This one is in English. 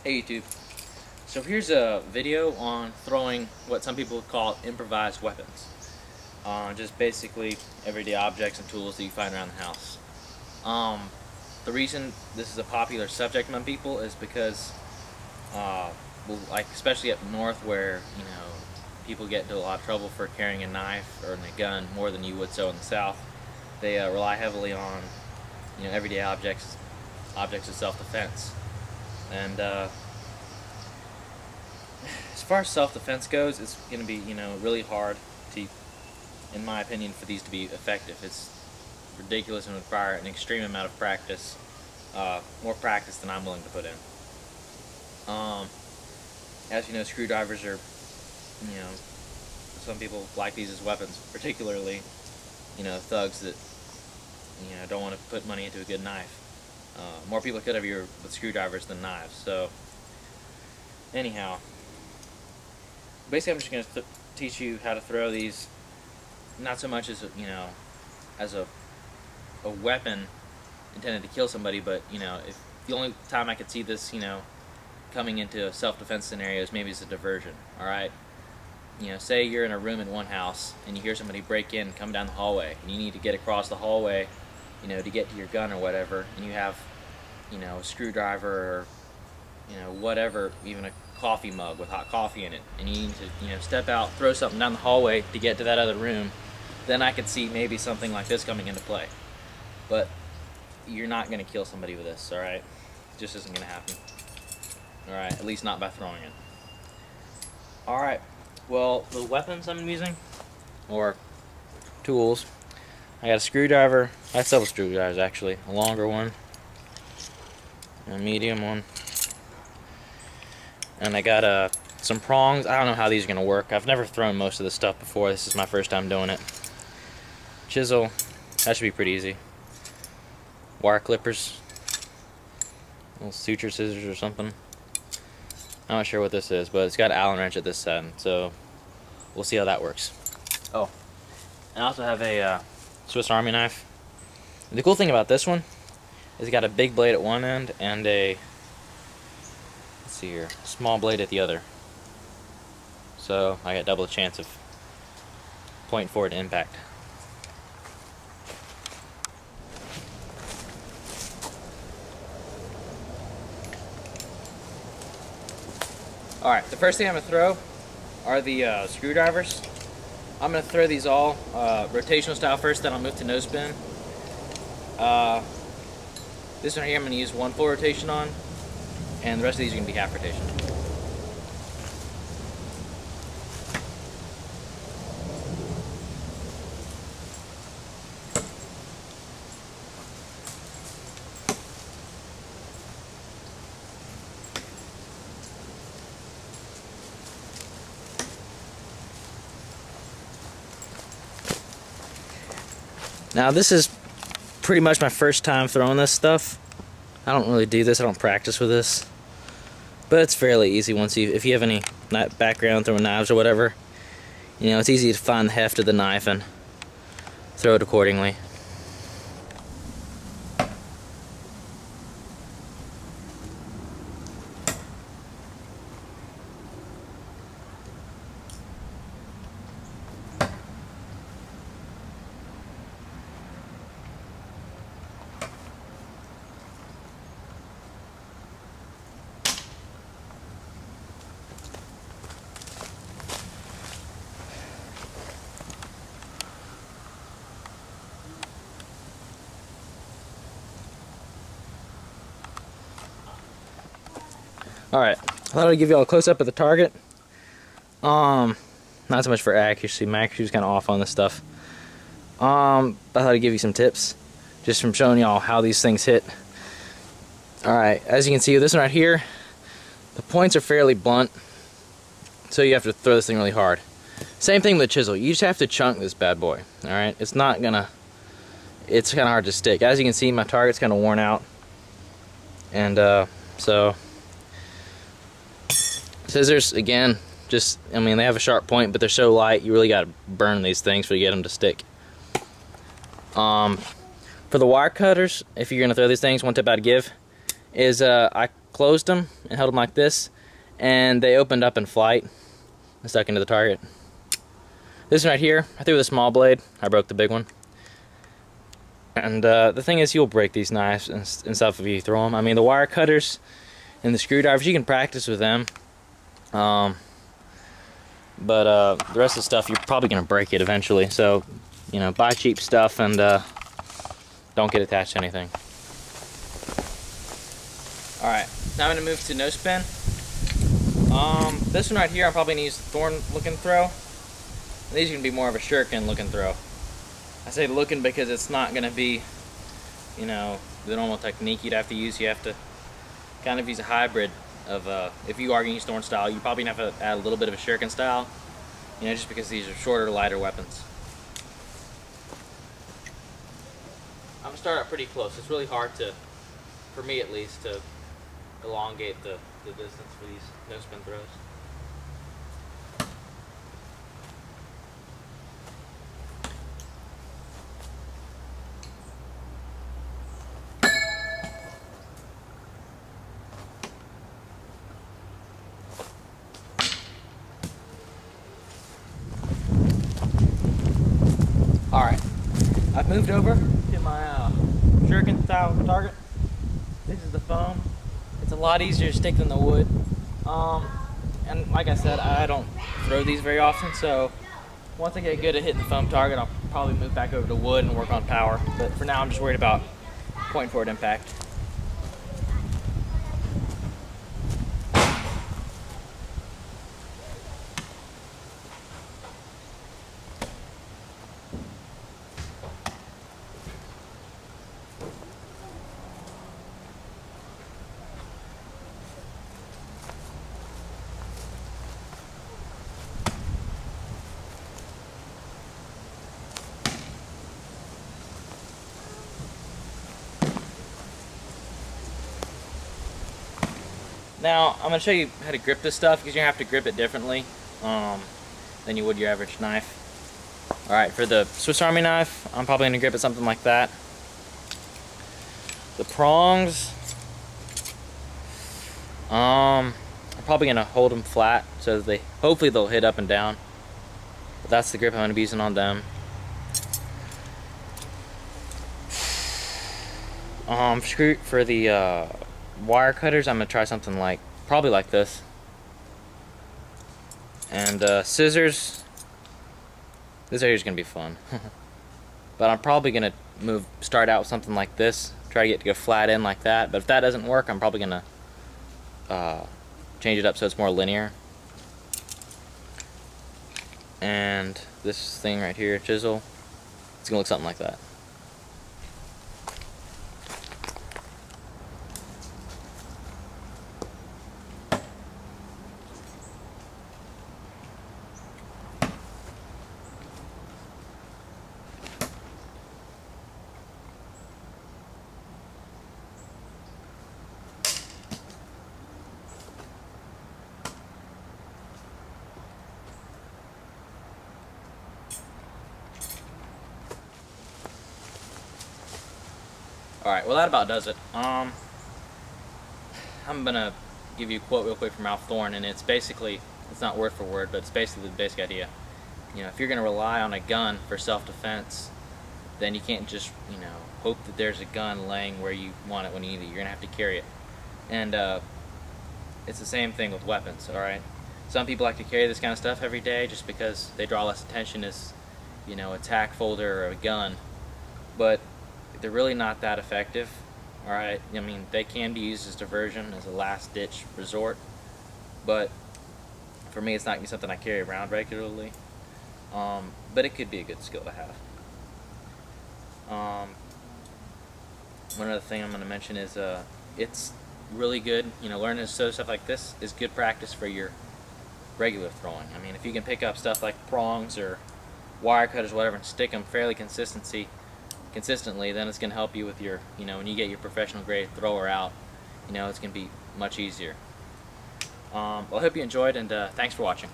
Hey YouTube. So here's a video on throwing what some people call improvised weapons. Just basically everyday objects and tools that you find around the house. The reason this is a popular subject among people is because, well, like especially up north where people get into a lot of trouble for carrying a knife or a gun more than you would so in the south. They rely heavily on everyday objects of self-defense. And as far as self-defense goes, it's going to be really hard to, in my opinion, for these to be effective. It's ridiculous and require an extreme amount of practice, more practice than I'm willing to put in. As you know, screwdrivers are, some people like these as weapons, particularly thugs that don't want to put money into a good knife. More people could have with screwdrivers than knives. So anyhow, basically I'm just going to teach you how to throw these, not so much as as a weapon intended to kill somebody, but if the only time I could see this coming into self-defense scenarios maybe as a diversion. Alright, say you're in a room in one house and you hear somebody break in, come down the hallway, and you need to get across the hallway to get to your gun or whatever, and you have a screwdriver or whatever, even a coffee mug with hot coffee in it, and you need to step out, throw something down the hallway to get to that other room, then I could see maybe something like this coming into play. But you're not going to kill somebody with this, alright? It just isn't going to happen. Alright, at least not by throwing it. Alright, well, the weapons I'm using, or tools, I got a screwdriver. I have several screwdrivers actually. A longer one, a medium one, and I got some prongs. I don't know how these are going to work. I've never thrown most of this stuff before. This is my first time doing it. Chisel, that should be pretty easy. Wire clippers, little suture scissors or something. I'm not sure what this is, but it's got an Allen wrench at this end, so we'll see how that works. Oh, and I also have a Swiss Army knife. And the cool thing about this one is it's got a big blade at one end and a, let's see here, small blade at the other. So I got double the chance of pointing forward to impact. Alright, the first thing I'm going to throw are the screwdrivers. I'm going to throw these all rotational style first, then I'll move to no spin. This one here I'm going to use one full rotation on, and the rest of these are going to be half rotation. Now this is pretty much my first time throwing this stuff. I don't really do this, I don't practice with this. But it's fairly easy if you have any background throwing knives or whatever. It's easy to find the heft of the knife and throw it accordingly. Alright, I thought I'd give you all a close-up of the target. Not so much for accuracy. My accuracy was kind of off on this stuff. I thought I'd give you some tips just from showing y'all how these things hit. Alright, as you can see with this one right here, the points are fairly blunt, so you have to throw this thing really hard. Same thing with the chisel. You just have to chunk this bad boy. Alright, it's kind of hard to stick. As you can see, my target's kind of worn out. And so scissors, again, they have a sharp point, but they're so light, you really got to burn these things for you to get them to stick. For the wire cutters, if you're going to throw these things, one tip I'd give is I closed them and held them like this, and they opened up in flight and stuck into the target. This one right here, I threw the small blade, I broke the big one. And the thing is, you'll break these knives and stuff if you throw them. I mean, the wire cutters and the screwdrivers, you can practice with them. But the rest of the stuff, you're probably going to break it eventually. So, you know, buy cheap stuff and don't get attached to anything. Alright, now I'm going to move to no spin. This one right here, I'm probably going to use the thorn looking throw. These are going to be more of a shuriken looking throw. I say looking because it's not going to be, you know, the normal technique you'd have to use. You have to kind of use a hybrid of, if you are going to use thorn style, you probably have to add a little bit of a shuriken style, you know, just because these are shorter, lighter weapons. I'm going to start out pretty close. It's really hard to, for me at least, to elongate the distance for these no spin throws. Alright, I've moved over to my shuriken style target. This is the foam. It's a lot easier to stick than the wood. And like I said, I don't throw these very often, so once I get good at hitting the foam target, I'll probably move back over to wood and work on power. But for now, I'm just worried about point forward impact. Now, I'm going to show you how to grip this stuff, because you're going to have to grip it differently than you would your average knife. Alright, for the Swiss Army knife, I'm probably going to grip it something like that. The prongs, I'm probably going to hold them flat, so that hopefully they'll hit up and down. But that's the grip I'm going to be using on them. For the wire cutters, I'm going to try something like, probably like this. And scissors, this area is going to be fun. But I'm probably going to start out with something like this, try to go flat in like that. But if that doesn't work, I'm probably going to change it up so it's more linear. And this thing right here, chisel, it's going to look something like that. Alright, well that about does it. I'm gonna give you a quote real quick from Ralph Thorne, and it's basically, it's not word for word, but it's basically the basic idea. You know, if you're gonna rely on a gun for self-defense, then you can't just, you know, hope that there's a gun laying where you want it when you need it. You're gonna have to carry it. And it's the same thing with weapons, alright? Some people like to carry this kind of stuff every day just because they draw less attention as, you know, a tack folder or a gun. But they're really not that effective, alright? I mean, they can be used as diversion, as a last-ditch resort, but for me, it's not something I carry around regularly. But it could be a good skill to have. One other thing I'm going to mention is it's really good, you know, learning to sew stuff like this is good practice for your regular throwing. I mean, if you can pick up stuff like prongs or wire cutters, whatever, and stick them fairly consistently, then it's going to help you with your, you know, when you get your professional grade thrower out, you know, it's going to be much easier. Well, I hope you enjoyed, and thanks for watching.